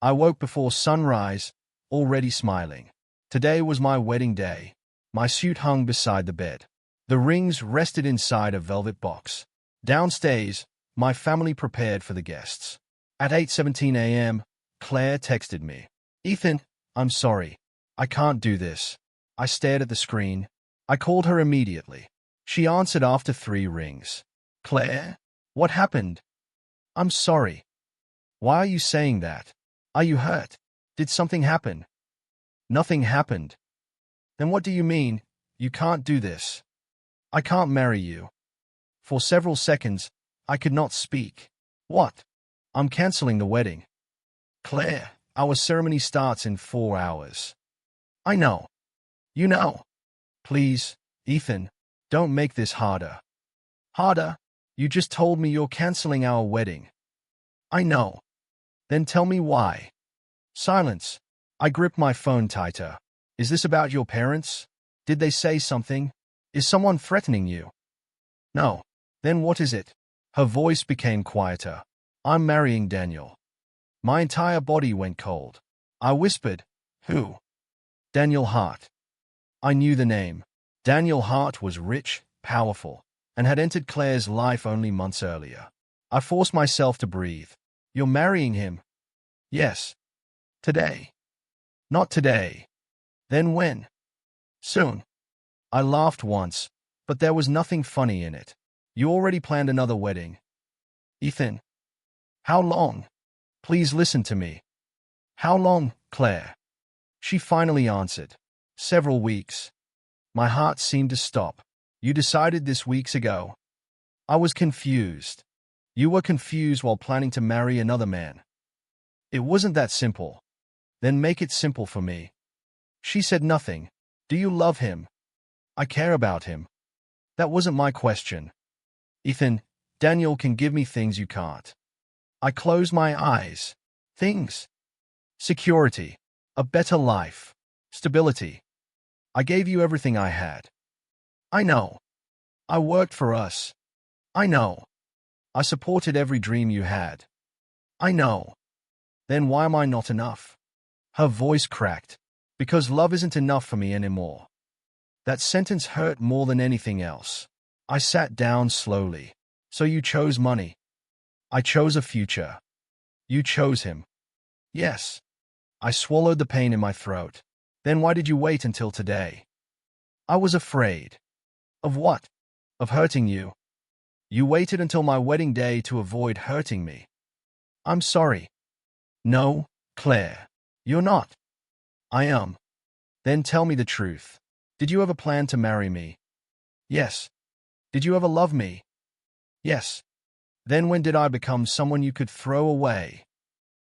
I woke before sunrise, already smiling. Today was my wedding day. My suit hung beside the bed. The rings rested inside a velvet box. Downstairs, my family prepared for the guests. At 8:17 a.m., Claire texted me. "Ethan, I'm sorry. I can't do this." I stared at the screen. I called her immediately. She answered after 3 rings. "Claire? What happened?" "I'm sorry." "Why are you saying that? Are you hurt? Did something happen?" "Nothing happened." "Then what do you mean? You can't do this." "I can't marry you." For several seconds, I could not speak. "What?" "I'm canceling the wedding." "Claire, our ceremony starts in 4 hours." "I know. You know." "Please, Ethan, don't make this harder." "Harder? You just told me you're canceling our wedding." "I know." "Then tell me why." Silence. I gripped my phone tighter. "Is this about your parents? Did they say something? Is someone threatening you?" "No." "Then what is it?" Her voice became quieter. "I'm marrying Daniel." My entire body went cold. I whispered, "Who?" "Daniel Hart." I knew the name. Daniel Hart was rich, powerful, and had entered Claire's life only months earlier. I forced myself to breathe. "You're marrying him?" "Yes." "Today?" "Not today." "Then when?" "Soon." I laughed once, but there was nothing funny in it. "You already planned another wedding." "Ethan." "How long?" "Please listen to me." "How long, Claire?" She finally answered. "Several weeks." My heart seemed to stop. "You decided this weeks ago?" I was confused. "You were confused while planning to marry another man." "It wasn't that simple." "Then make it simple for me." She said nothing. "Do you love him?" "I care about him." "That wasn't my question." "Ethan, Daniel can give me things you can't." I closed my eyes. "Things?" "Security. A better life. Stability. I gave you everything I had." "I know. I worked for us." "I know. I supported every dream you had." "I know." "Then why am I not enough?" Her voice cracked. "Because love isn't enough for me anymore." That sentence hurt more than anything else. I sat down slowly. "So you chose money?" "I chose a future." "You chose him?" "Yes." I swallowed the pain in my throat. "Then why did you wait until today?" "I was afraid." "Of what?" "Of hurting you." "You waited until my wedding day to avoid hurting me." "I'm sorry." "No, Claire. You're not." "I am." "Then tell me the truth. Did you ever plan to marry me?" "Yes." "Did you ever love me?" "Yes." "Then when did I become someone you could throw away?"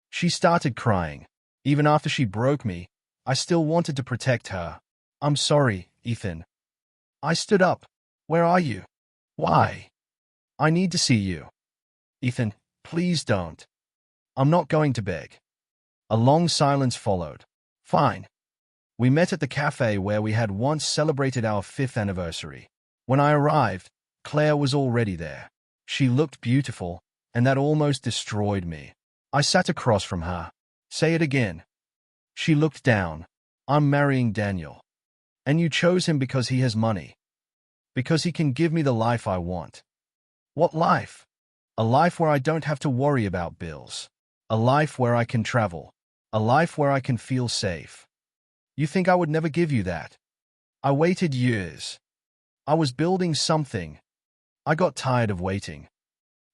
She started crying. Even after she broke me, I still wanted to protect her. "I'm sorry, Ethan." I stood up. "Where are you?" "Why?" "I need to see you." "Ethan, please don't." "I'm not going to beg." A long silence followed. "Fine." We met at the cafe where we had once celebrated our 5th anniversary. When I arrived, Claire was already there. She looked beautiful, and that almost destroyed me. I sat across from her. "Say it again." She looked down. "I'm marrying Daniel." "And you chose him because he has money?" "Because he can give me the life I want." "What life?" "A life where I don't have to worry about bills. A life where I can travel. A life where I can feel safe." "You think I would never give you that?" "I waited years. I was building something. I got tired of waiting."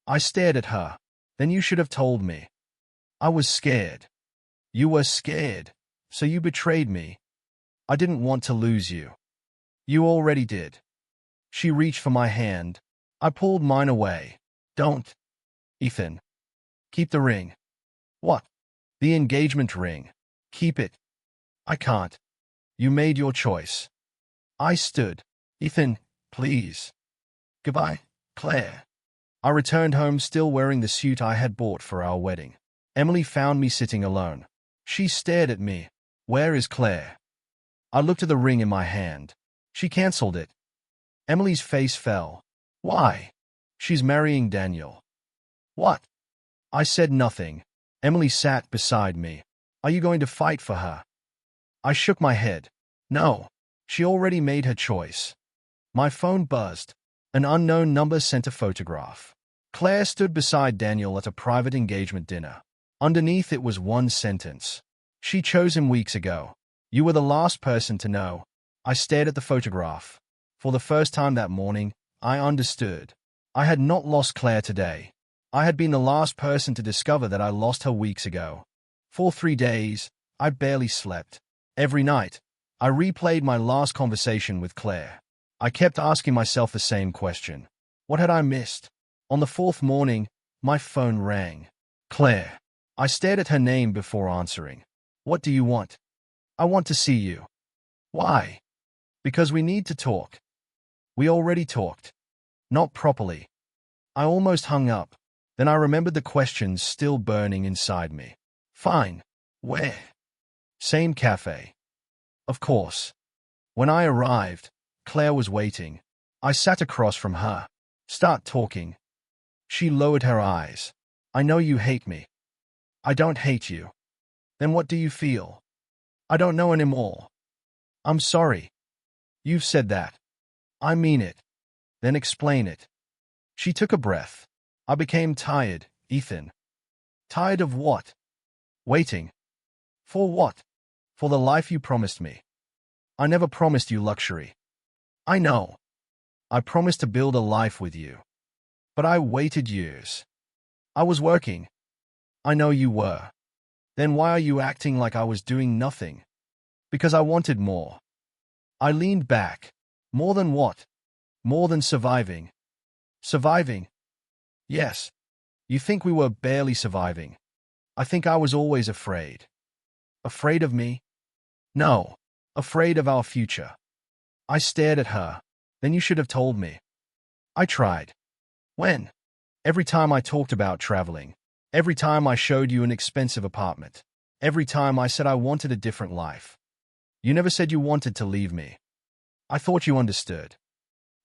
I stared at her. "Then you should have told me." "I was scared." "You were scared, so you betrayed me." "I didn't want to lose you." "You already did." She reached for my hand. I pulled mine away. "Don't." "Ethan." "Keep the ring." "What?" "The engagement ring. Keep it." "I can't." "You made your choice." I stood. "Ethan, please." "Goodbye, Claire." I returned home still wearing the suit I had bought for our wedding. Emily found me sitting alone. She stared at me. "Where is Claire?" I looked at the ring in my hand. "She canceled it." Emily's face fell. "Why?" "She's marrying Daniel." "What?" I said nothing. Emily sat beside me. Are you going to fight for her? I shook my head. No. She already made her choice. My phone buzzed. An unknown number sent a photograph. Claire stood beside Daniel at a private engagement dinner. Underneath it was one sentence. She chose him weeks ago. You were the last person to know. I stared at the photograph. For the first time that morning, I understood. I had not lost Claire today. I had been the last person to discover that I lost her weeks ago. For 3 days, I barely slept. Every night, I replayed my last conversation with Claire. I kept asking myself the same question. What had I missed? On the 4th morning, my phone rang. Claire. I stared at her name before answering. What do you want? I want to see you. Why? Because we need to talk. We already talked. Not properly. I almost hung up. Then I remembered the questions still burning inside me. Fine. Where? Same cafe. Of course. When I arrived, Claire was waiting. I sat across from her. Start talking. She lowered her eyes. I know you hate me. I don't hate you. Then what do you feel? I don't know anymore. I'm sorry. You've said that. I mean it. Then explain it. She took a breath. I became tired, Ethan. Tired of what? Waiting. For what? For the life you promised me. I never promised you luxury. I know. I promised to build a life with you. But I waited years. I was working. I know you were. Then why are you acting like I was doing nothing? Because I wanted more. I leaned back. More than what? More than surviving. Surviving? Yes. You think we were barely surviving. I think I was always afraid. Afraid of me? No. Afraid of our future. I stared at her. Then you should have told me. I tried. When? Every time I talked about traveling. Every time I showed you an expensive apartment. Every time I said I wanted a different life. You never said you wanted to leave me. I thought you understood.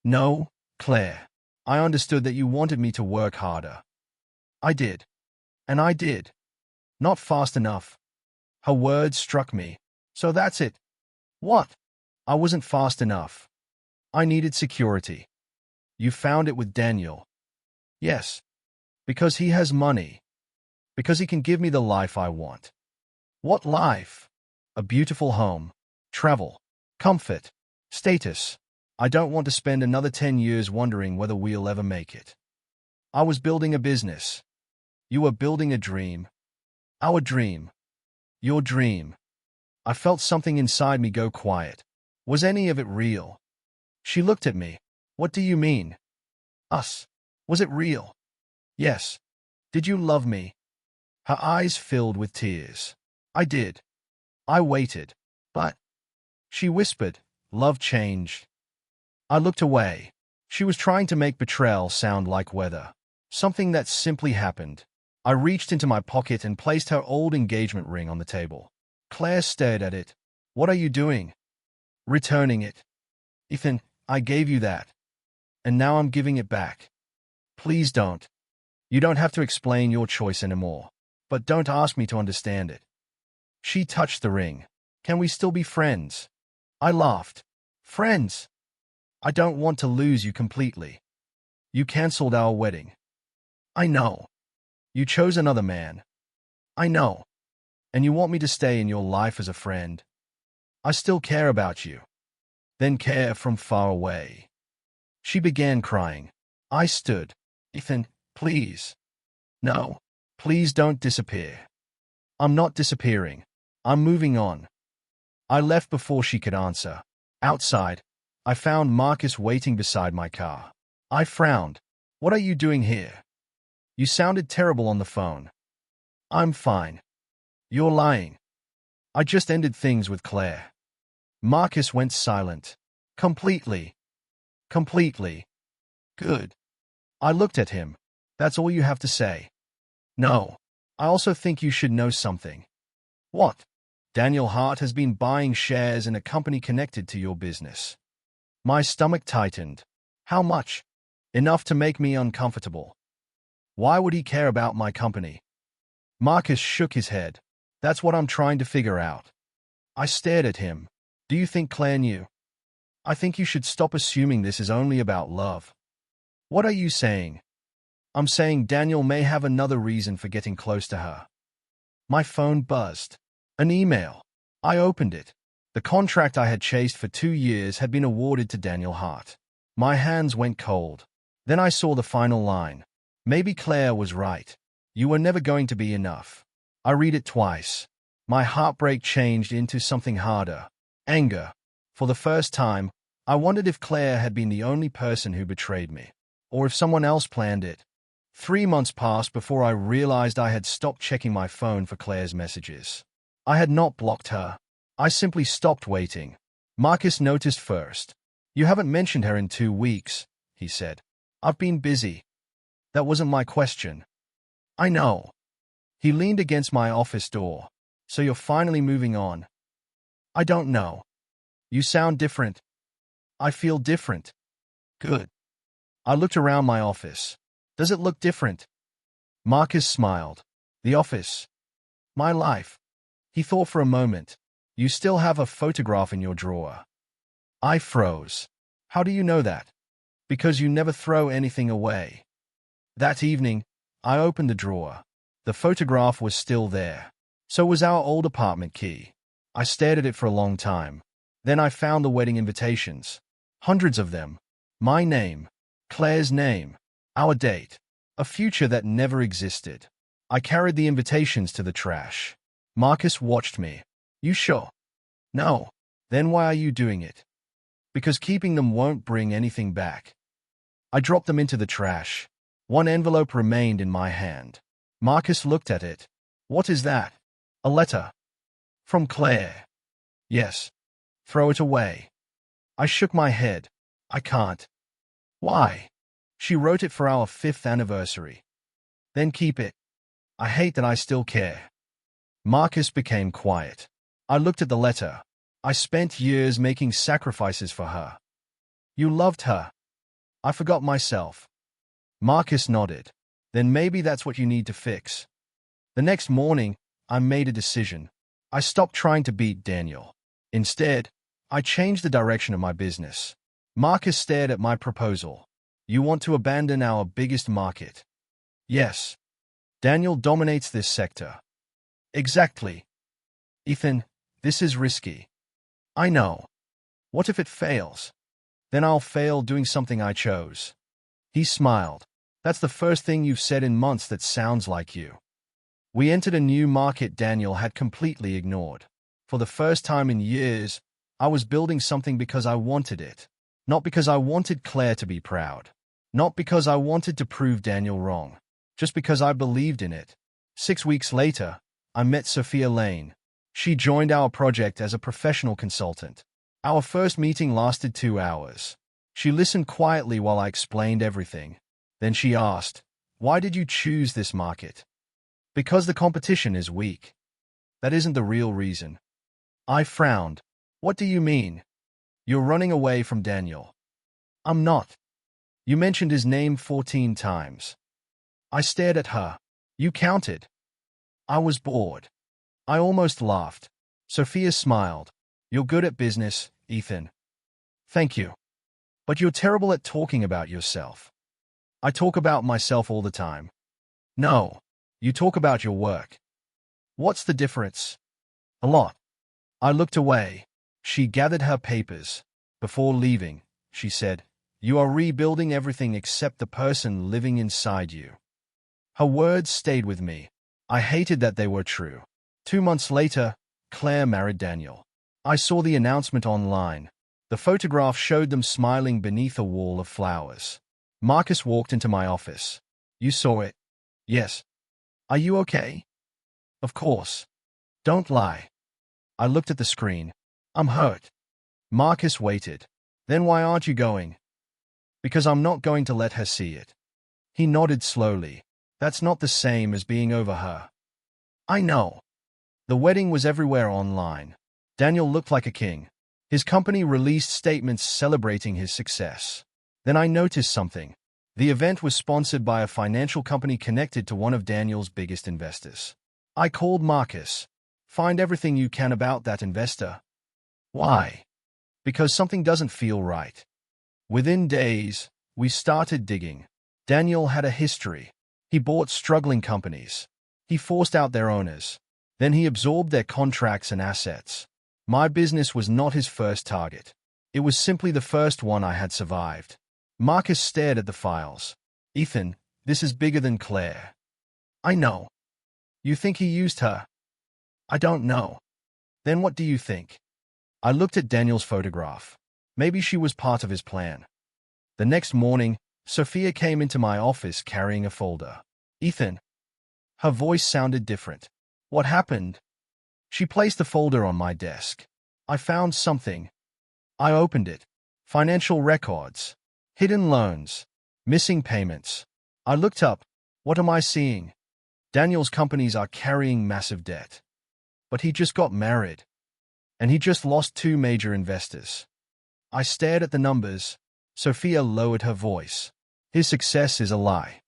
No, Claire. I understood that you wanted me to work harder. I did. And I did. Not fast enough. Her words struck me. So that's it. What? I wasn't fast enough. I needed security. You found it with Daniel. Yes. Because he has money. Because he can give me the life I want. What life? A beautiful home. Travel. Comfort. Status. I don't want to spend another 10 years wondering whether we'll ever make it. I was building a business. You were building a dream. Our dream. Your dream. I felt something inside me go quiet. Was any of it real? She looked at me. What do you mean? Us. Was it real? Yes. Did you love me? Her eyes filled with tears. I did. I waited. But, she whispered, love changed. I looked away. She was trying to make betrayal sound like weather. Something that simply happened. I reached into my pocket and placed her old engagement ring on the table. Claire stared at it. What are you doing? Returning it. Ethan, I gave you that. And now I'm giving it back. Please don't. You don't have to explain your choice anymore. But don't ask me to understand it. She touched the ring. Can we still be friends? I laughed. Friends? I don't want to lose you completely. You cancelled our wedding. I know. You chose another man. I know. And you want me to stay in your life as a friend. I still care about you. Then care from far away. She began crying. I stood. Ethan, please. No. Please don't disappear. I'm not disappearing. I'm moving on. I left before she could answer. Outside, I found Marcus waiting beside my car. I frowned. What are you doing here? You sounded terrible on the phone. I'm fine. You're lying. I just ended things with Claire. Marcus went silent. Completely. Completely. Good. I looked at him. That's all you have to say. No. I also think you should know something. What? Daniel Hart has been buying shares in a company connected to your business. My stomach tightened. How much? Enough to make me uncomfortable. Why would he care about my company? Marcus shook his head. That's what I'm trying to figure out. I stared at him. Do you think Claire knew? I think you should stop assuming this is only about love. What are you saying? I'm saying Daniel may have another reason for getting close to her. My phone buzzed. An email. I opened it. The contract I had chased for 2 years had been awarded to Daniel Hart. My hands went cold. Then I saw the final line. Maybe Claire was right. You were never going to be enough. I read it twice. My heartbreak changed into something harder. Anger. For the first time, I wondered if Claire had been the only person who betrayed me, or if someone else planned it. 3 months passed before I realized I had stopped checking my phone for Claire's messages. I had not blocked her. I simply stopped waiting. Marcus noticed first. You haven't mentioned her in 2 weeks, he said. I've been busy. That wasn't my question. I know. He leaned against my office door. So you're finally moving on. I don't know. You sound different. I feel different. Good. I looked around my office. Does it look different? Marcus smiled. The office. My life. He thought for a moment. You still have a photograph in your drawer. I froze. How do you know that? Because you never throw anything away. That evening, I opened the drawer. The photograph was still there. So was our old apartment key. I stared at it for a long time. Then I found the wedding invitations. Hundreds of them. My name. Claire's name. Our date. A future that never existed. I carried the invitations to the trash. Marcus watched me. You sure? No. Then why are you doing it? Because keeping them won't bring anything back. I dropped them into the trash. One envelope remained in my hand. Marcus looked at it. What is that? A letter. From Claire. Yes. Throw it away. I shook my head. I can't. Why? She wrote it for our 5th anniversary. Then keep it. I hate that I still care. Marcus became quiet. I looked at the letter. I spent years making sacrifices for her. You loved her. I forgot myself. Marcus nodded. Then maybe that's what you need to fix. The next morning, I made a decision. I stopped trying to beat Daniel. Instead, I changed the direction of my business. Marcus stared at my proposal. You want to abandon our biggest market? Yes. Daniel dominates this sector. Exactly. Ethan, this is risky. I know. What if it fails? Then I'll fail doing something I chose. He smiled. That's the first thing you've said in months that sounds like you. We entered a new market Daniel had completely ignored. For the first time in years, I was building something because I wanted it. Not because I wanted Claire to be proud. Not because I wanted to prove Daniel wrong. Just because I believed in it. 6 weeks later, I met Sophia Lane. She joined our project as a professional consultant. Our first meeting lasted 2 hours. She listened quietly while I explained everything. Then she asked, "Why did you choose this market?" "Because the competition is weak." "That isn't the real reason." I frowned. "What do you mean?" "You're running away from Daniel." "I'm not." "You mentioned his name 14 times." I stared at her. "You counted." I was bored. I almost laughed. Sophia smiled. "You're good at business, Ethan." "Thank you. But you're terrible at talking about yourself." "I talk about myself all the time." "No. You talk about your work." "What's the difference?" "A lot." I looked away. She gathered her papers. Before leaving, she said, "You are rebuilding everything except the person living inside you." Her words stayed with me. I hated that they were true. 2 months later, Claire married Daniel. I saw the announcement online. The photograph showed them smiling beneath a wall of flowers. Marcus walked into my office. "You saw it?" "Yes." "Are you okay?" "Of course. Don't lie." I looked at the screen. "I'm hurt." Marcus waited. "Then why aren't you going?" "Because I'm not going to let her see it." He nodded slowly. "That's not the same as being over her." "I know." The wedding was everywhere online. Daniel looked like a king. His company released statements celebrating his success. Then I noticed something. The event was sponsored by a financial company connected to one of Daniel's biggest investors. I called Marcus. Find everything you can about that investor. Why? Because something doesn't feel right. Within days, we started digging. Daniel had a history. He bought struggling companies. He forced out their owners. Then he absorbed their contracts and assets. My business was not his first target. It was simply the first one I had survived. Marcus stared at the files. Ethan, this is bigger than Claire. I know. You think he used her? I don't know. Then what do you think? I looked at Daniel's photograph. Maybe she was part of his plan. The next morning, Sophia came into my office carrying a folder. Ethan. Her voice sounded different. What happened? She placed the folder on my desk. I found something. I opened it. Financial records. Hidden loans. Missing payments. I looked up. What am I seeing? Daniel's companies are carrying massive debt. But he just got married. And he just lost 2 major investors. I stared at the numbers. Sophia lowered her voice. His success is a lie.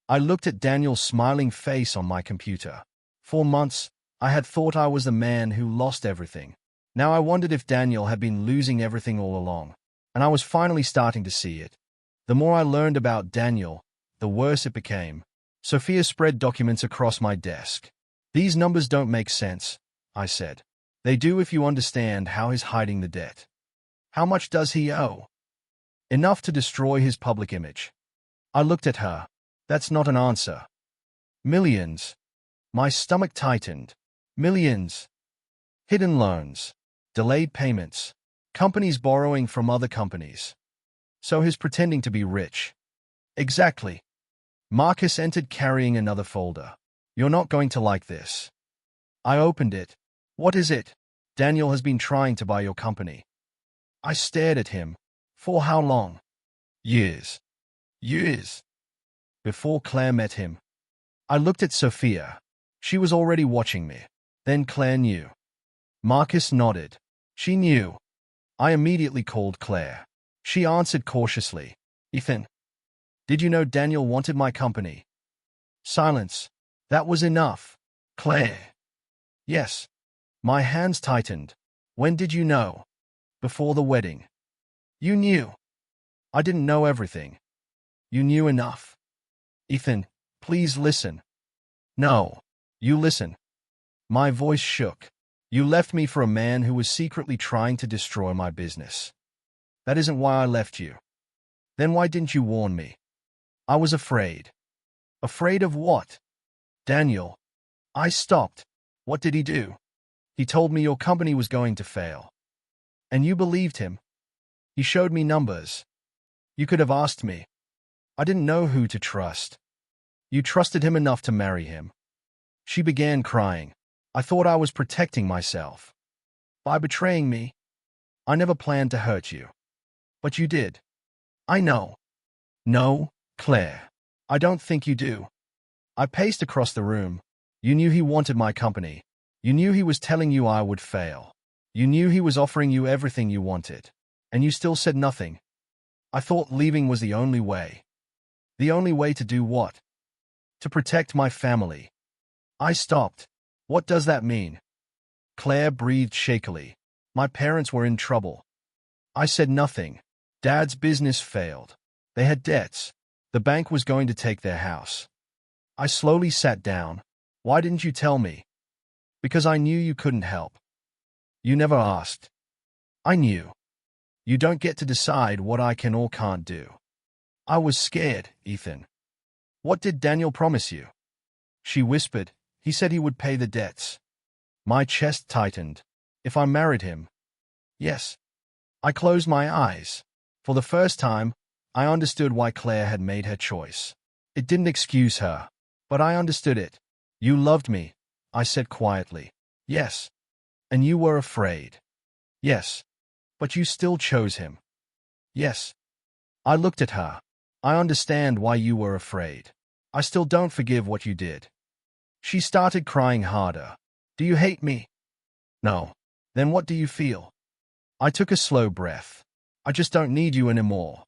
I looked at Daniel's smiling face on my computer. For months, I had thought I was the man who lost everything. Now I wondered if Daniel had been losing everything all along. And I was finally starting to see it. The more I learned about Daniel, the worse it became. Sophia spread documents across my desk. These numbers don't make sense, I said. They do if you understand how he's hiding the debt. How much does he owe? Enough to destroy his public image. I looked at her. That's not an answer. Millions. My stomach tightened. Millions. Hidden loans. Delayed payments. Companies borrowing from other companies. So he's pretending to be rich. Exactly. Marcus entered carrying another folder. You're not going to like this. I opened it. What is it? Daniel has been trying to buy your company. I stared at him. For how long? Years. Years. Before Claire met him. I looked at Sophia. She was already watching me. Then Claire knew. Marcus nodded. She knew. I immediately called Claire. She answered cautiously. Ethan. Did you know Daniel wanted my company? Silence. That was enough. Claire. Yes. My hands tightened. When did you know? Before the wedding. You knew. I didn't know everything. You knew enough. Ethan, please listen. No. You listen. My voice shook. You left me for a man who was secretly trying to destroy my business. That isn't why I left you. Then why didn't you warn me? I was afraid. Afraid of what? Daniel. I stopped. What did he do? He told me your company was going to fail. And you believed him. He showed me numbers. You could have asked me. I didn't know who to trust. You trusted him enough to marry him. She began crying. I thought I was protecting myself. By betraying me. I never planned to hurt you. But you did. I know. No, Claire. I don't think you do. I paced across the room. You knew he wanted my company. You knew he was telling you I would fail. You knew he was offering you everything you wanted. And you still said nothing. I thought leaving was the only way. The only way to do what? To protect my family. I stopped. What does that mean? Claire breathed shakily. My parents were in trouble. I said nothing. Dad's business failed. They had debts. The bank was going to take their house. I slowly sat down. Why didn't you tell me? Because I knew you couldn't help. You never asked. I knew. You don't get to decide what I can or can't do. I was scared, Ethan. What did Daniel promise you? She whispered. He said he would pay the debts. My chest tightened. If I married him. Yes. I closed my eyes. For the first time, I understood why Claire had made her choice. It didn't excuse her, but I understood it. You loved me, I said quietly. Yes. And you were afraid. Yes. But you still chose him. Yes. I looked at her. I understand why you were afraid. I still don't forgive what you did. She started crying harder. Do you hate me? No. Then what do you feel? I took a slow breath. I just don't need you anymore.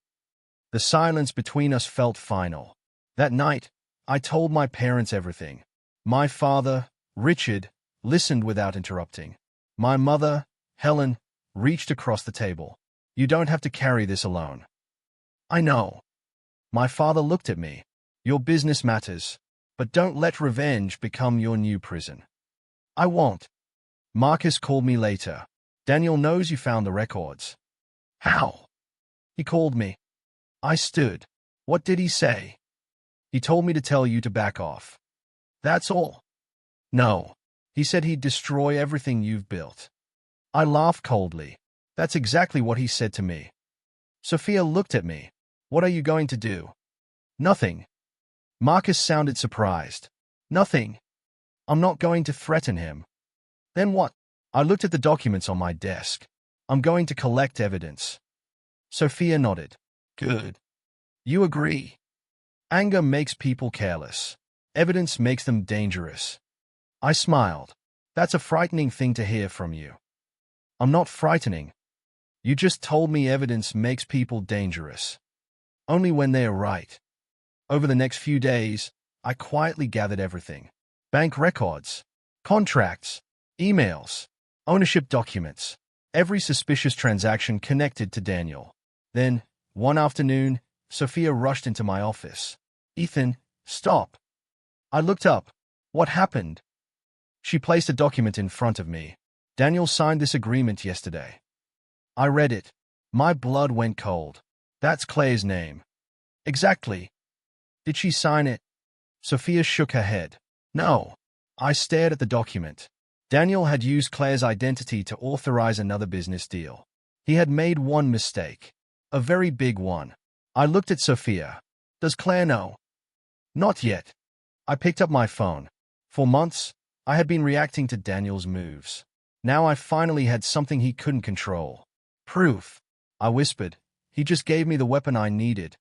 The silence between us felt final. That night, I told my parents everything. My father, Richard, listened without interrupting. My mother, Helen, reached across the table. You don't have to carry this alone. I know. My father looked at me. Your business matters, but don't let revenge become your new prison. I won't. Marcus called me later. Daniel knows you found the records. How? He called me. I stood. What did he say? He told me to tell you to back off. That's all. No. He said he'd destroy everything you've built. I laughed coldly. That's exactly what he said to me. Sophia looked at me. What are you going to do? Nothing. Marcus sounded surprised. Nothing. I'm not going to threaten him. Then what? I looked at the documents on my desk. I'm going to collect evidence. Sophia nodded. Good. You agree. Anger makes people careless. Evidence makes them dangerous. I smiled. That's a frightening thing to hear from you. I'm not frightening. You just told me evidence makes people dangerous. Only when they are right. Over the next few days, I quietly gathered everything. Bank records, contracts, emails, ownership documents, every suspicious transaction connected to Daniel. Then, one afternoon, Sophia rushed into my office. Ethan, stop. I looked up. What happened? She placed a document in front of me. Daniel signed this agreement yesterday. I read it. My blood went cold. That's Claire's name. Exactly. Did she sign it? Sophia shook her head. No. I stared at the document. Daniel had used Claire's identity to authorize another business deal. He had made one mistake. A very big one. I looked at Sophia. Does Claire know? Not yet. I picked up my phone. For months, I had been reacting to Daniel's moves. Now I finally had something he couldn't control. Proof. I whispered. He just gave me the weapon I needed.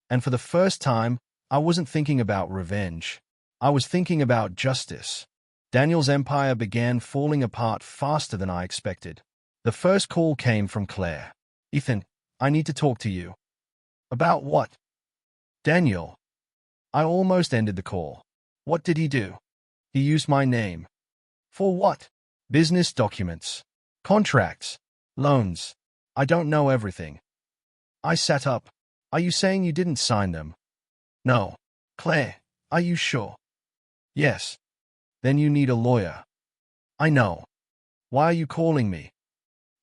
And for the first time, I wasn't thinking about revenge. I was thinking about justice. Daniel's empire began falling apart faster than I expected. The first call came from Claire. Ethan, I need to talk to you. About what? Daniel. I almost ended the call. What did he do? He used my name. For what? Business documents. Contracts. Loans. I don't know everything. I sat up. Are you saying you didn't sign them? No. Claire, are you sure? Yes. Then you need a lawyer. I know. Why are you calling me?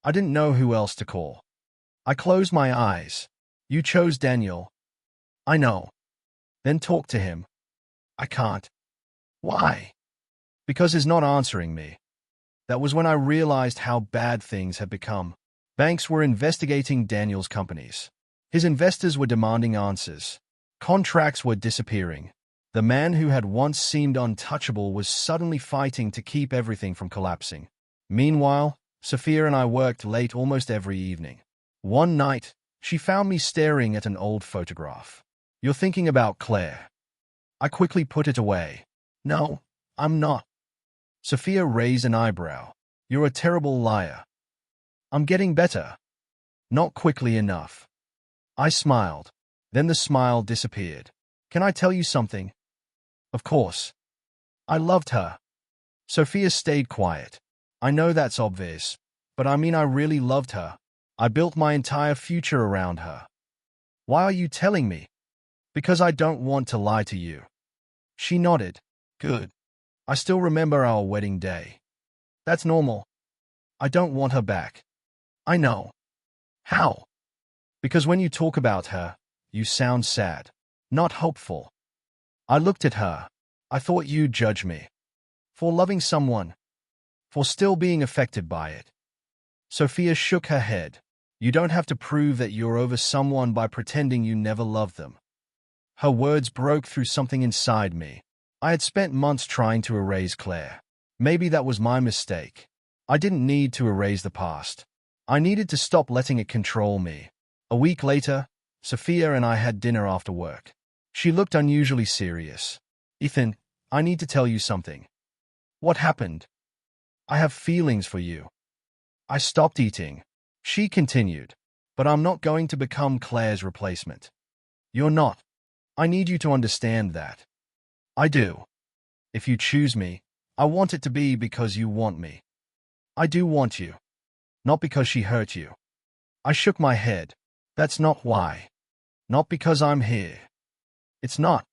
I didn't know who else to call. I closed my eyes. You chose Daniel. I know. Then talk to him. I can't. Why? Because he's not answering me. That was when I realized how bad things had become. Banks were investigating Daniel's companies. His investors were demanding answers. Contracts were disappearing. The man who had once seemed untouchable was suddenly fighting to keep everything from collapsing. Meanwhile, Sophia and I worked late almost every evening. One night, she found me staring at an old photograph. You're thinking about Claire. I quickly put it away. No, I'm not. Sophia raised an eyebrow. You're a terrible liar. I'm getting better. Not quickly enough. I smiled. Then the smile disappeared. Can I tell you something? Of course. I loved her. Sophia stayed quiet. I know that's obvious, but I mean I really loved her. I built my entire future around her. Why are you telling me? Because I don't want to lie to you. She nodded. Good. I still remember our wedding day. That's normal. I don't want her back. I know. How? Because when you talk about her, you sound sad, not hopeful. I looked at her. I thought you'd judge me. For loving someone. For still being affected by it. Sophia shook her head. You don't have to prove that you're over someone by pretending you never loved them. Her words broke through something inside me. I had spent months trying to erase Claire. Maybe that was my mistake. I didn't need to erase the past. I needed to stop letting it control me. A week later, Sophia and I had dinner after work. She looked unusually serious. Ethan, I need to tell you something. What happened? I have feelings for you. I stopped eating. She continued. But I'm not going to become Claire's replacement. You're not. I need you to understand that. I do. If you choose me, I want it to be because you want me. I do want you. Not because she hurt you. I shook my head. That's not why. Not because I'm here. It's not.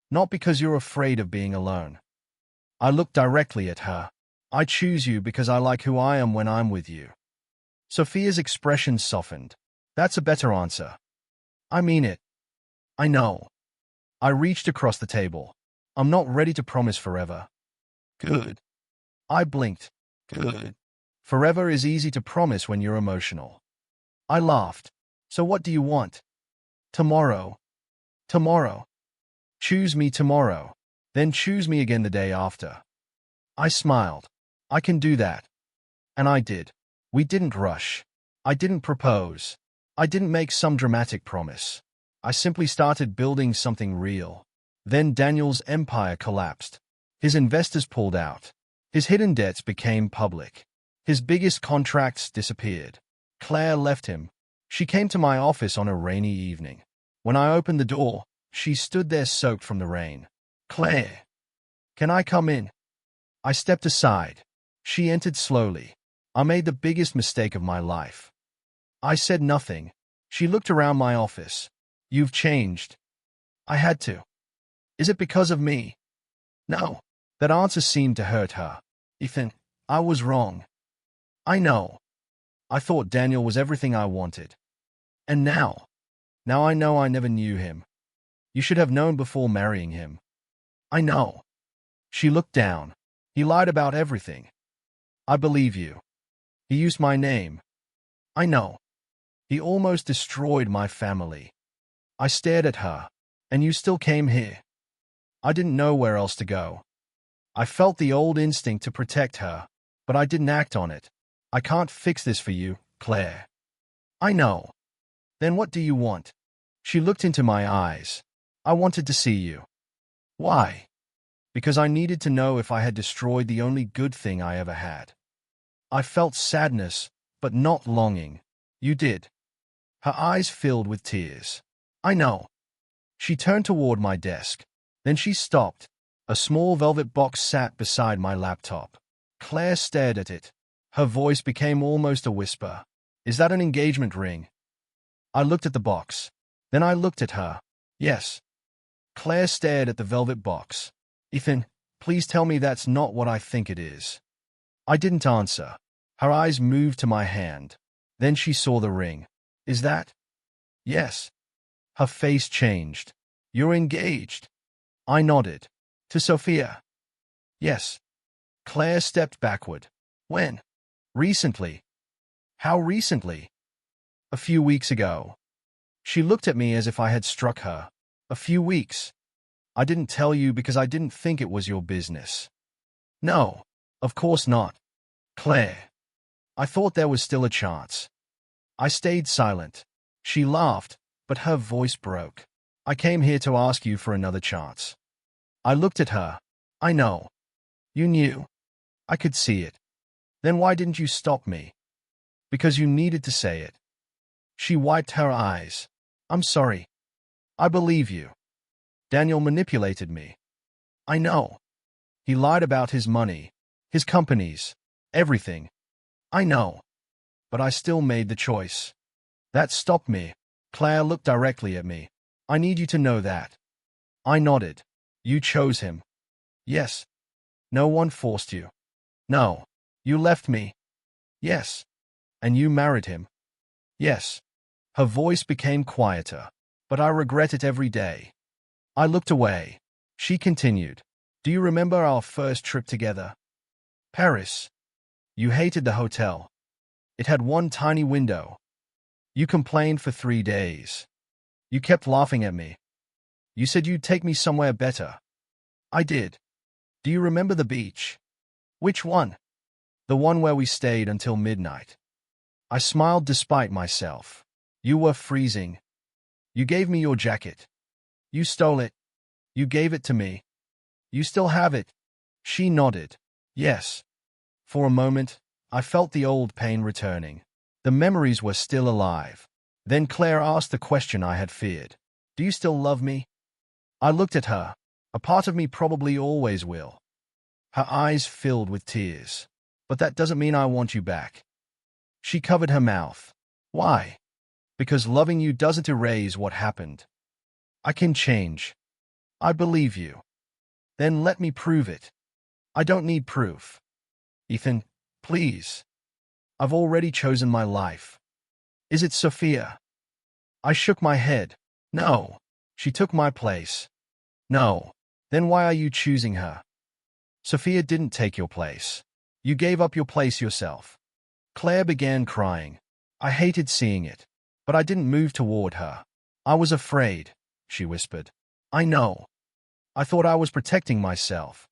Not because you're afraid of being alone. I looked directly at her. I choose you because I like who I am when I'm with you. Sophia's expression softened. That's a better answer. I mean it. I know. I reached across the table. I'm not ready to promise forever. Good. I blinked. Good. Forever is easy to promise when you're emotional. I laughed. So what do you want? Tomorrow. Tomorrow. Choose me tomorrow. Then choose me again the day after. I smiled. I can do that. And I did. We didn't rush. I didn't propose. I didn't make some dramatic promise. I simply started building something real. Then Daniel's empire collapsed. His investors pulled out. His hidden debts became public. His biggest contracts disappeared. Claire left him. She came to my office on a rainy evening. When I opened the door, she stood there soaked from the rain. Claire, can I come in? I stepped aside. She entered slowly. I made the biggest mistake of my life. I said nothing. She looked around my office. You've changed. I had to. Is it because of me? No. That answer seemed to hurt her. Ethan, I was wrong. I know. I thought Daniel was everything I wanted. And now I know I never knew him. You should have known before marrying him. I know. She looked down. He lied about everything. I believe you. He used my name. I know. He almost destroyed my family. I stared at her. And you still came here. I didn't know where else to go. I felt the old instinct to protect her, but I didn't act on it. I can't fix this for you, Claire. I know. Then what do you want? She looked into my eyes. I wanted to see you. Why? Because I needed to know if I had destroyed the only good thing I ever had. I felt sadness, but not longing. You did. Her eyes filled with tears. I know. She turned toward my desk. Then she stopped. A small velvet box sat beside my laptop. Claire stared at it. Her voice became almost a whisper. Is that an engagement ring? I looked at the box. Then I looked at her. Yes. Claire stared at the velvet box. Ethan, please tell me that's not what I think it is. I didn't answer. Her eyes moved to my hand. Then she saw the ring. Is that? Yes. Her face changed. You're engaged. I nodded. To Sophia. Yes. Claire stepped backward. When? Recently. How recently? A few weeks ago. She looked at me as if I had struck her. A few weeks. I didn't tell you because I didn't think it was your business. No, of course not. Claire. I thought there was still a chance. I stayed silent. She laughed, but her voice broke. I came here to ask you for another chance. I looked at her. I know. You knew. I could see it. Then why didn't you stop me? Because you needed to say it. She wiped her eyes. I'm sorry. I believe you. Daniel manipulated me. I know. He lied about his money, his companies, everything. I know. But I still made the choice. That stopped me. Claire looked directly at me. I need you to know that. I nodded. You chose him. Yes. No one forced you. No. You left me. Yes. And you married him. Yes. Her voice became quieter, but I regret it every day. I looked away. She continued. Do you remember our first trip together? Paris. You hated the hotel. It had one tiny window. You complained for 3 days. You kept laughing at me. You said you'd take me somewhere better. I did. Do you remember the beach? Which one? The one where we stayed until midnight. I smiled despite myself. You were freezing. You gave me your jacket. You stole it. You gave it to me. You still have it. She nodded. Yes. For a moment, I felt the old pain returning. The memories were still alive. Then Claire asked the question I had feared. Do you still love me? I looked at her. A part of me probably always will. Her eyes filled with tears. But that doesn't mean I want you back. She covered her mouth. Why? Because loving you doesn't erase what happened. I can change. I believe you. Then let me prove it. I don't need proof. Ethan, please. I've already chosen my life. Is it Sophia? I shook my head. No. She took my place. No. Then why are you choosing her? Sophia didn't take your place. You gave up your place yourself. Claire began crying. I hated seeing it, but I didn't move toward her. I was afraid, she whispered. I know. I thought I was protecting myself.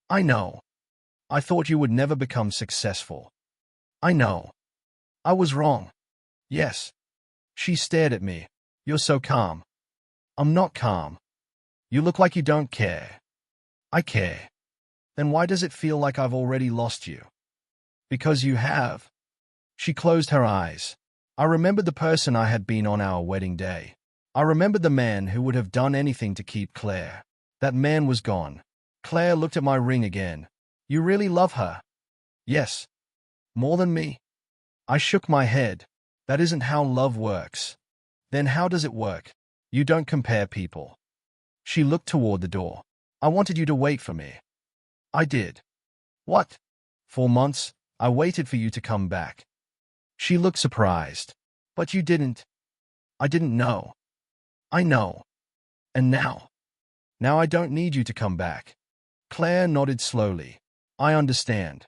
I know. I thought you would never become successful. I know. I was wrong. Yes. She stared at me. You're so calm. I'm not calm. You look like you don't care. I care. Then why does it feel like I've already lost you? Because you have. She closed her eyes. I remembered the person I had been on our wedding day. I remembered the man who would have done anything to keep Claire. That man was gone. Claire looked at my ring again. You really love her? Yes. More than me? I shook my head. That isn't how love works. Then how does it work? You don't compare people. She looked toward the door. I wanted you to wait for me. I did. What? 4 months, I waited for you to come back. She looked surprised. But you didn't. I didn't know. I know. And now? Now I don't need you to come back. Claire nodded slowly. I understand.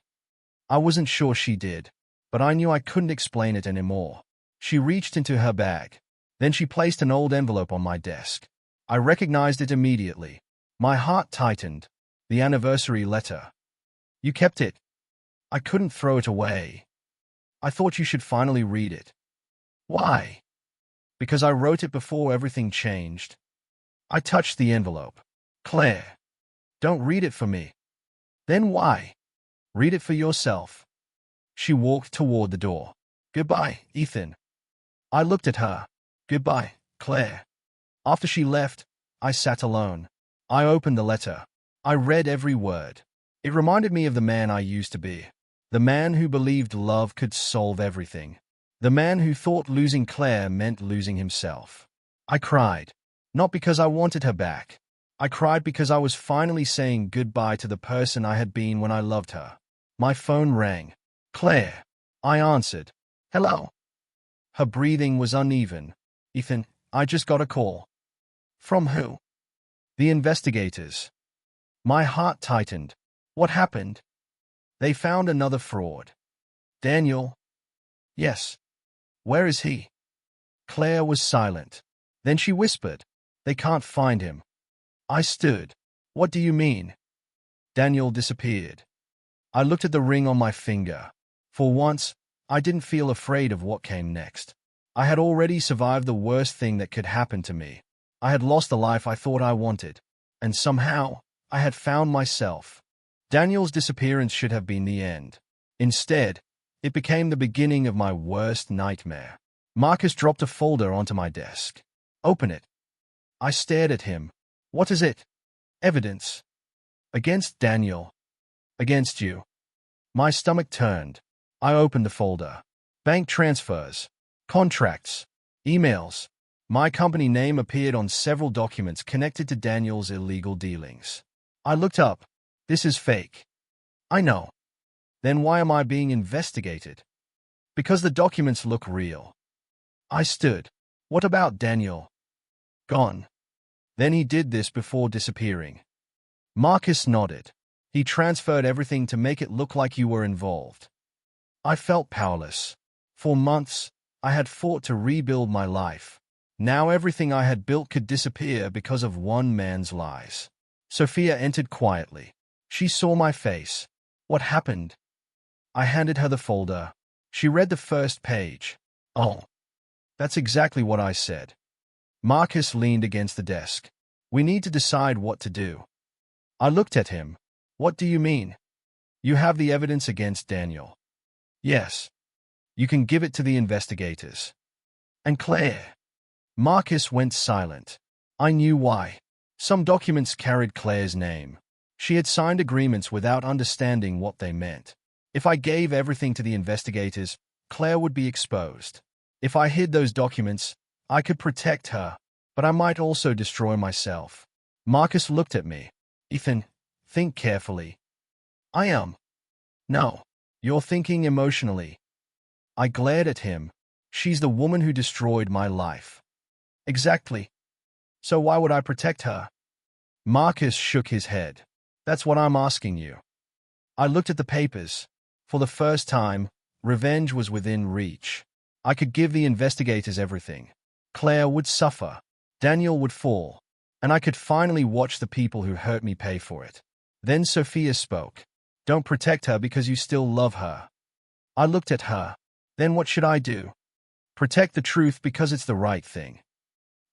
I wasn't sure she did, but I knew I couldn't explain it anymore. She reached into her bag. Then she placed an old envelope on my desk. I recognized it immediately. My heart tightened. The anniversary letter. You kept it. I couldn't throw it away. I thought you should finally read it. Why? Because I wrote it before everything changed. I touched the envelope. Claire, don't read it for me. Then why? Read it for yourself. She walked toward the door. Goodbye, Ethan. I looked at her. Goodbye, Claire. After she left, I sat alone. I opened the letter. I read every word. It reminded me of the man I used to be. The man who believed love could solve everything. The man who thought losing Claire meant losing himself. I cried. Not because I wanted her back. I cried because I was finally saying goodbye to the person I had been when I loved her. My phone rang. Claire. I answered. Hello. Her breathing was uneven. Ethan, I just got a call. From who? The investigators. My heart tightened. What happened? They found another fraud. Daniel? Yes. Where is he? Claire was silent. Then she whispered. They can't find him. I stood. What do you mean? Daniel disappeared. I looked at the ring on my finger. For once, I didn't feel afraid of what came next. I had already survived the worst thing that could happen to me. I had lost the life I thought I wanted. And somehow, I had found myself. Daniel's disappearance should have been the end. Instead, it became the beginning of my worst nightmare. Marcus dropped a folder onto my desk. Open it. I stared at him. What is it? Evidence. Against Daniel. Against you. My stomach turned. I opened the folder. Bank transfers. Contracts. Emails. My company name appeared on several documents connected to Daniel's illegal dealings. I looked up. This is fake. I know. Then why am I being investigated? Because the documents look real. I stood. What about Daniel? Gone. Then he did this before disappearing. Marcus nodded. He transferred everything to make it look like you were involved. I felt powerless. For months, I had fought to rebuild my life. Now everything I had built could disappear because of one man's lies. Sophia entered quietly. She saw my face. What happened? I handed her the folder. She read the first page. Oh. That's exactly what I said. Marcus leaned against the desk. We need to decide what to do. I looked at him. What do you mean? You have the evidence against Daniel. Yes. You can give it to the investigators. And Claire. Marcus went silent. I knew why. Some documents carried Claire's name. She had signed agreements without understanding what they meant. If I gave everything to the investigators, Claire would be exposed. If I hid those documents, I could protect her, but I might also destroy myself. Marcus looked at me. Ethan, think carefully. I am. No. You're thinking emotionally. I glared at him. She's the woman who destroyed my life. Exactly. So why would I protect her? Marcus shook his head. That's what I'm asking you. I looked at the papers. For the first time, revenge was within reach. I could give the investigators everything. Claire would suffer. Daniel would fall. And I could finally watch the people who hurt me pay for it. Then Sophia spoke. Don't protect her because you still love her. I looked at her. Then what should I do? Protect the truth because it's the right thing.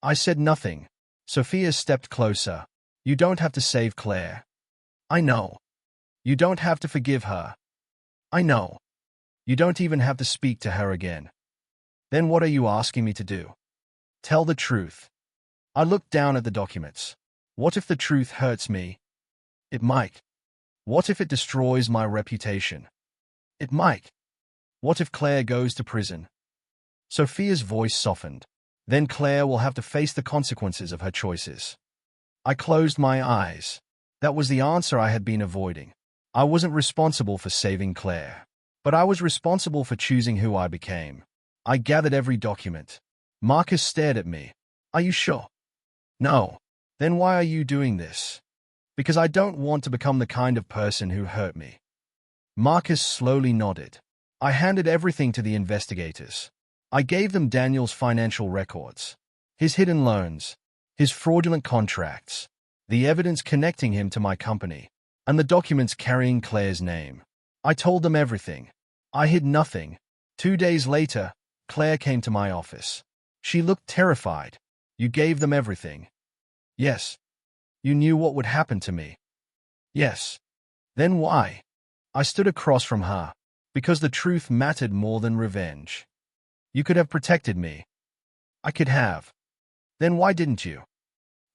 I said nothing. Sophia stepped closer. You don't have to save Claire. I know. You don't have to forgive her. I know. You don't even have to speak to her again. Then what are you asking me to do? Tell the truth. I looked down at the documents. What if the truth hurts me? It might. What if it destroys my reputation? It might. What if Claire goes to prison? Sophia's voice softened. Then Claire will have to face the consequences of her choices. I closed my eyes. That was the answer I had been avoiding. I wasn't responsible for saving Claire, but I was responsible for choosing who I became. I gathered every document. Marcus stared at me. Are you sure? No. Then why are you doing this? Because I don't want to become the kind of person who hurt me. Marcus slowly nodded. I handed everything to the investigators. I gave them Daniel's financial records, his hidden loans, his fraudulent contracts, the evidence connecting him to my company, and the documents carrying Claire's name. I told them everything. I hid nothing. 2 days later, Claire came to my office. She looked terrified. You gave them everything. Yes. You knew what would happen to me. Yes. Then why? I stood across from her. Because the truth mattered more than revenge. You could have protected me. I could have. Then why didn't you?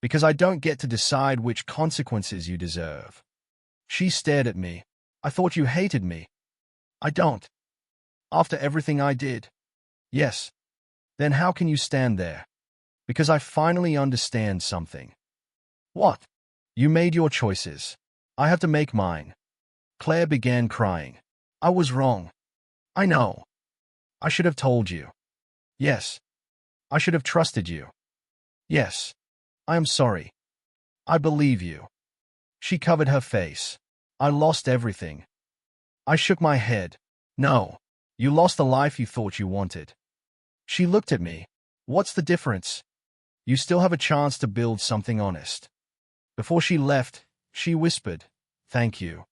Because I don't get to decide which consequences you deserve. She stared at me. I thought you hated me. I don't. After everything I did. Yes. Then how can you stand there? Because I finally understand something. What? You made your choices. I have to make mine. Claire began crying. I was wrong. I know. I should have told you. Yes. I should have trusted you. Yes. I am sorry. I believe you. She covered her face. I lost everything. I shook my head. No. You lost the life you thought you wanted. She looked at me. What's the difference? You still have a chance to build something honest. Before she left, she whispered, "Thank you."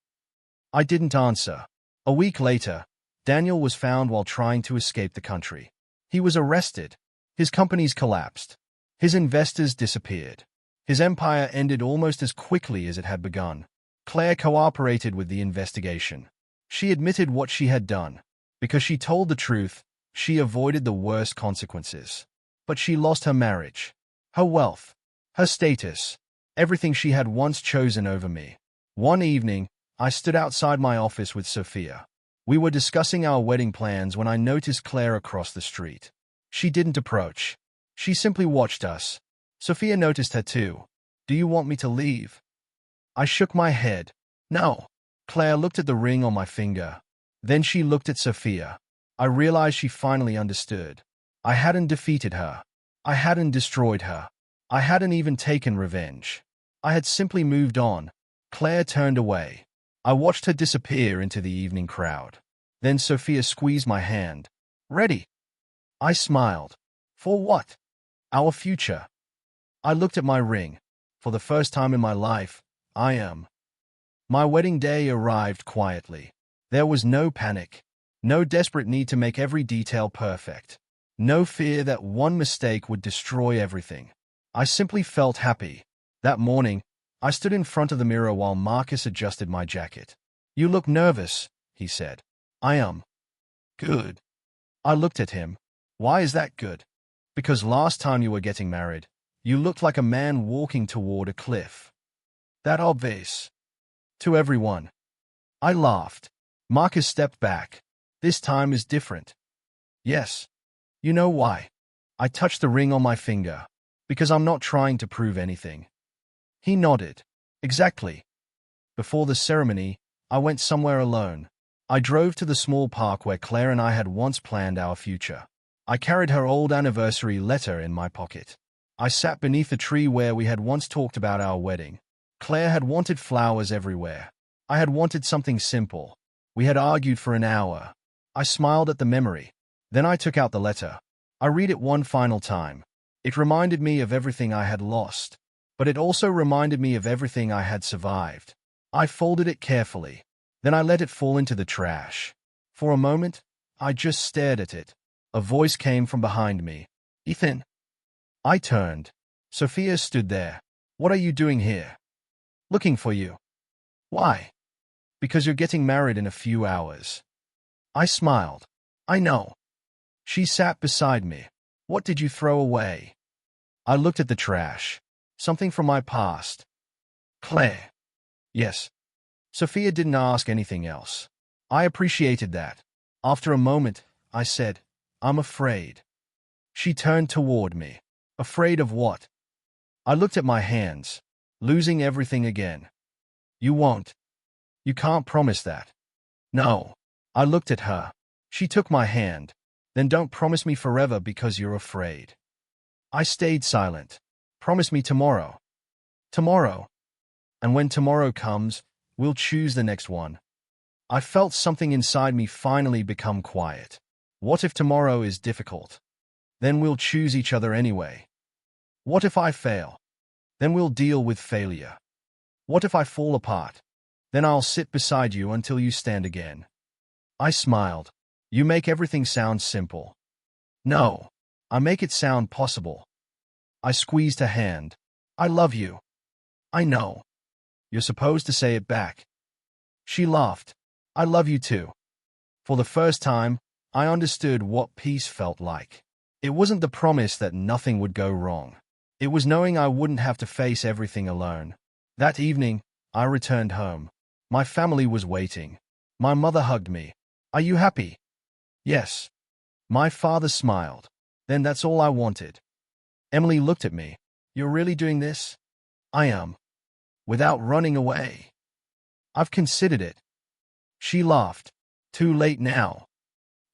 I didn't answer. A week later, Daniel was found while trying to escape the country. He was arrested. His companies collapsed. His investors disappeared. His empire ended almost as quickly as it had begun. Claire cooperated with the investigation. She admitted what she had done. Because she told the truth, she avoided the worst consequences. But she lost her marriage, her wealth, her status, everything she had once chosen over me. One evening, I stood outside my office with Sophia. We were discussing our wedding plans when I noticed Claire across the street. She didn't approach. She simply watched us. Sophia noticed her too. Do you want me to leave? I shook my head. No. Claire looked at the ring on my finger. Then she looked at Sophia. I realized she finally understood. I hadn't defeated her. I hadn't destroyed her. I hadn't even taken revenge. I had simply moved on. Claire turned away. I watched her disappear into the evening crowd. Then Sophia squeezed my hand. Ready? I smiled. For what? Our future. I looked at my ring. For the first time in my life, I am. My wedding day arrived quietly. There was no panic. No desperate need to make every detail perfect. No fear that one mistake would destroy everything. I simply felt happy. That morning, I stood in front of the mirror while Marcus adjusted my jacket. You look nervous, he said. I am. Good. I looked at him. Why is that good? Because last time you were getting married, you looked like a man walking toward a cliff. That obvious. To everyone. I laughed. Marcus stepped back. This time is different. Yes. You know why? I touched the ring on my finger. Because I'm not trying to prove anything. He nodded. Exactly. Before the ceremony, I went somewhere alone. I drove to the small park where Claire and I had once planned our future. I carried her old anniversary letter in my pocket. I sat beneath the tree where we had once talked about our wedding. Claire had wanted flowers everywhere. I had wanted something simple. We had argued for an hour. I smiled at the memory. Then I took out the letter. I read it one final time. It reminded me of everything I had lost, but it also reminded me of everything I had survived. I folded it carefully. Then I let it fall into the trash. For a moment, I just stared at it. A voice came from behind me. Ethan. I turned. Sophia stood there. What are you doing here? Looking for you. Why? Because you're getting married in a few hours. I smiled. I know. She sat beside me. What did you throw away? I looked at the trash. Something from my past. Claire. Yes. Sophia didn't ask anything else. I appreciated that. After a moment, I said, I'm afraid. She turned toward me. Afraid of what? I looked at my hands. Losing everything again. You won't. You can't promise that. No. I looked at her. She took my hand. Then don't promise me forever because you're afraid. I stayed silent. Promise me tomorrow. Tomorrow. And when tomorrow comes, we'll choose the next one. I felt something inside me finally become quiet. What if tomorrow is difficult? Then we'll choose each other anyway. What if I fail? Then we'll deal with failure. What if I fall apart? Then I'll sit beside you until you stand again. I smiled. You make everything sound simple. No, I make it sound possible. I squeezed her hand. I love you. I know. You're supposed to say it back. She laughed. I love you too. For the first time, I understood what peace felt like. It wasn't the promise that nothing would go wrong. It was knowing I wouldn't have to face everything alone. That evening, I returned home. My family was waiting. My mother hugged me. Are you happy? Yes. My father smiled. Then that's all I wanted. Emily looked at me. You're really doing this? I am. Without running away. I've considered it. She laughed. Too late now.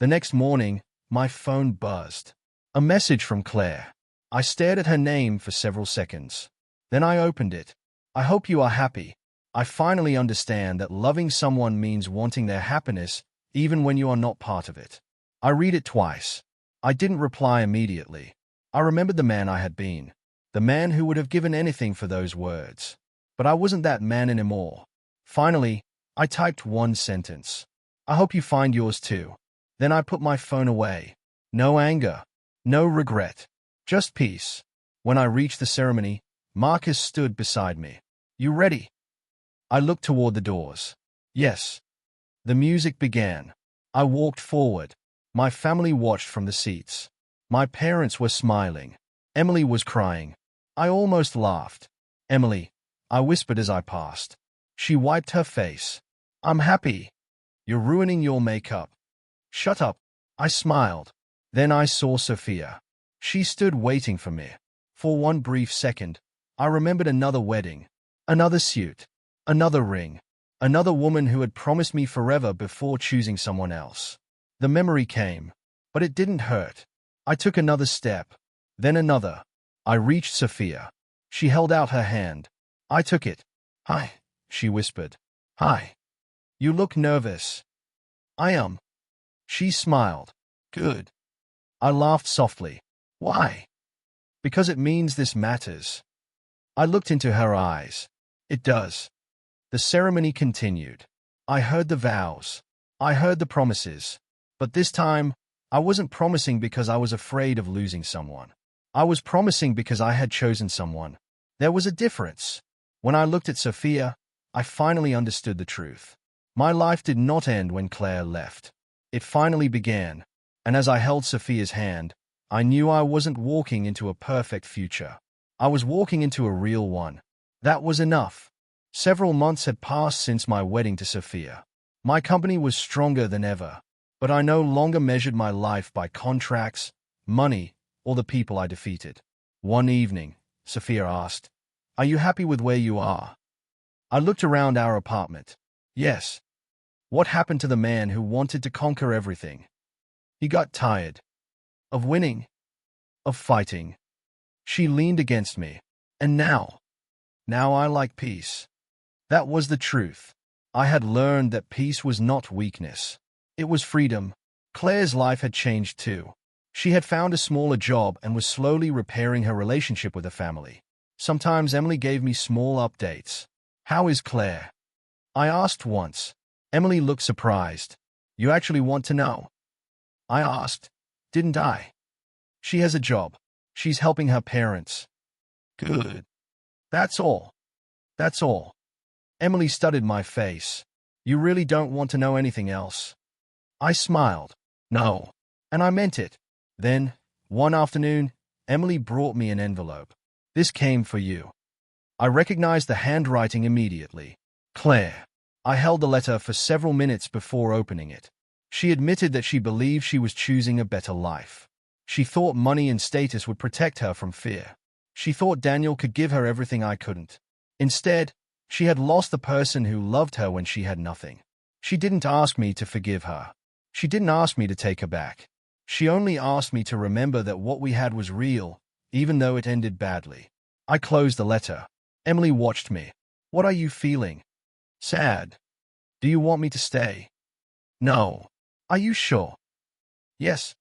The next morning, my phone buzzed. A message from Claire. I stared at her name for several seconds. Then I opened it. I hope you are happy. I finally understand that loving someone means wanting their happiness, even when you are not part of it. I read it twice. I didn't reply immediately. I remembered the man I had been. The man who would have given anything for those words. But I wasn't that man anymore. Finally, I typed one sentence. I hope you find yours too. Then I put my phone away. No anger. No regret. Just peace. When I reached the ceremony, Marcus stood beside me. You ready? I looked toward the doors. Yes. The music began. I walked forward. My family watched from the seats. My parents were smiling. Emily was crying. I almost laughed. Emily, I whispered as I passed. She wiped her face. I'm happy. You're ruining your makeup. Shut up. I smiled. Then I saw Sophia. She stood waiting for me. For one brief second, I remembered another wedding, another suit, another ring, another woman who had promised me forever before choosing someone else. The memory came, but it didn't hurt. I took another step, then another. I reached Sophia. She held out her hand. I took it. Hi, she whispered. Hi. You look nervous. I am. She smiled. Good. I laughed softly. Why? Because it means this matters. I looked into her eyes. It does. The ceremony continued. I heard the vows. I heard the promises. But this time, I wasn't promising because I was afraid of losing someone. I was promising because I had chosen someone. There was a difference. When I looked at Sophia, I finally understood the truth. My life did not end when Claire left. It finally began, and as I held Sophia's hand, I knew I wasn't walking into a perfect future. I was walking into a real one. That was enough. Several months had passed since my wedding to Sophia. My company was stronger than ever, but I no longer measured my life by contracts, money, or the people I defeated. One evening, Sophia asked, "Are you happy with where you are?" I looked around our apartment. Yes. What happened to the man who wanted to conquer everything? He got tired. Of winning. Of fighting. She leaned against me. And now I like peace. That was the truth. I had learned that peace was not weakness. It was freedom. Claire's life had changed too. She had found a smaller job and was slowly repairing her relationship with her family. Sometimes Emily gave me small updates. "How is Claire?" I asked once. Emily looked surprised. "You actually want to know?" I asked. Didn't I? "She has a job. She's helping her parents." "Good. That's all." "That's all." Emily studied my face. "You really don't want to know anything else?" I smiled. "No." And I meant it. Then, one afternoon, Emily brought me an envelope. "This came for you." I recognized the handwriting immediately. Claire. I held the letter for several minutes before opening it. She admitted that she believed she was choosing a better life. She thought money and status would protect her from fear. She thought Daniel could give her everything I couldn't. Instead, she had lost the person who loved her when she had nothing. She didn't ask me to forgive her. She didn't ask me to take her back. She only asked me to remember that what we had was real, even though it ended badly. I closed the letter. Emily watched me. "What are you feeling?" "Sad." "Do you want me to stay?" "No." "Are you sure?" "Yes."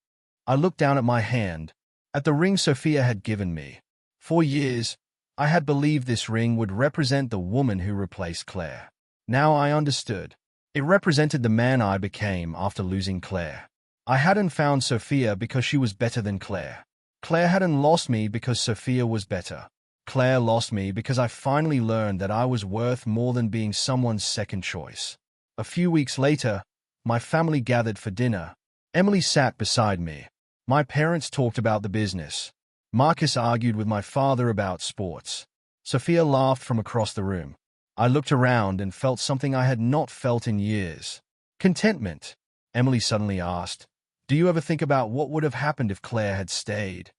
I looked down at my hand, at the ring Sophia had given me. For years, I had believed this ring would represent the woman who replaced Claire. Now I understood. It represented the man I became after losing Claire. I hadn't found Sophia because she was better than Claire. Claire hadn't lost me because Sophia was better. Claire lost me because I finally learned that I was worth more than being someone's second choice. A few weeks later, my family gathered for dinner. Emily sat beside me. My parents talked about the business. Marcus argued with my father about sports. Sophia laughed from across the room. I looked around and felt something I had not felt in years. Contentment. Emily suddenly asked, "Do you ever think about what would have happened if Claire had stayed?"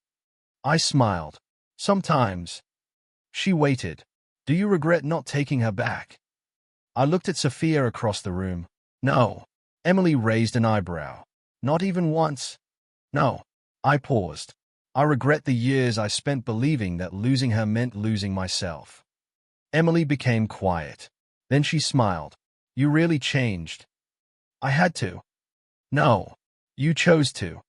I smiled. "Sometimes." She waited. "Do you regret not taking her back?" I looked at Sophia across the room. "No." Emily raised an eyebrow. "Not even once?" "No." I paused. "I regret the years I spent believing that losing her meant losing myself." Emily became quiet. Then she smiled. "You really changed." "I had to." "No. You chose to."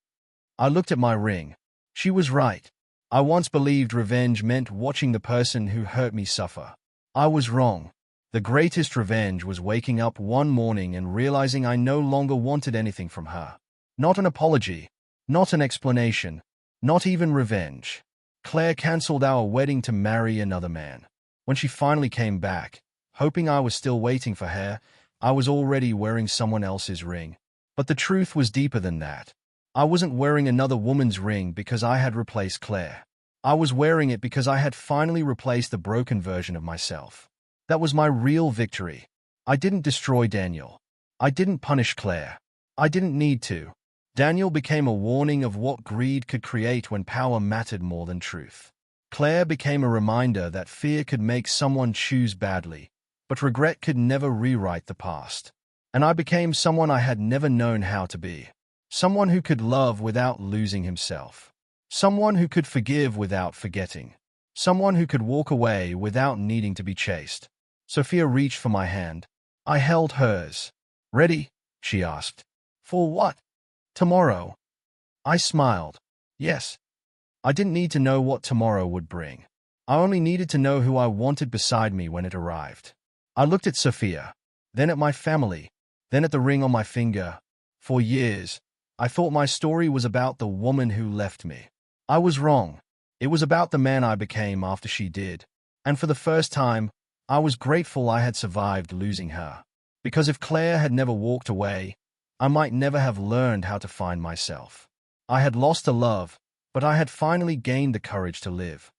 I looked at my ring. She was right. I once believed revenge meant watching the person who hurt me suffer. I was wrong. The greatest revenge was waking up one morning and realizing I no longer wanted anything from her. Not an apology. Not an explanation. Not even revenge. Claire cancelled our wedding to marry another man. When she finally came back, hoping I was still waiting for her, I was already wearing someone else's ring. But the truth was deeper than that. I wasn't wearing another woman's ring because I had replaced Claire. I was wearing it because I had finally replaced the broken version of myself. That was my real victory. I didn't destroy Daniel. I didn't punish Claire. I didn't need to. Daniel became a warning of what greed could create when power mattered more than truth. Claire became a reminder that fear could make someone choose badly, but regret could never rewrite the past. And I became someone I had never known how to be. Someone who could love without losing himself. Someone who could forgive without forgetting. Someone who could walk away without needing to be chased. Sophia reached for my hand. I held hers. "Ready?" she asked. "For what?" "Tomorrow." I smiled. Yes. I didn't need to know what tomorrow would bring. I only needed to know who I wanted beside me when it arrived. I looked at Sophia, then at my family, then at the ring on my finger. For years, I thought my story was about the woman who left me. I was wrong. It was about the man I became after she did. And for the first time, I was grateful I had survived losing her. Because if Claire had never walked away, I might never have learned how to find myself. I had lost a love, but I had finally gained the courage to live.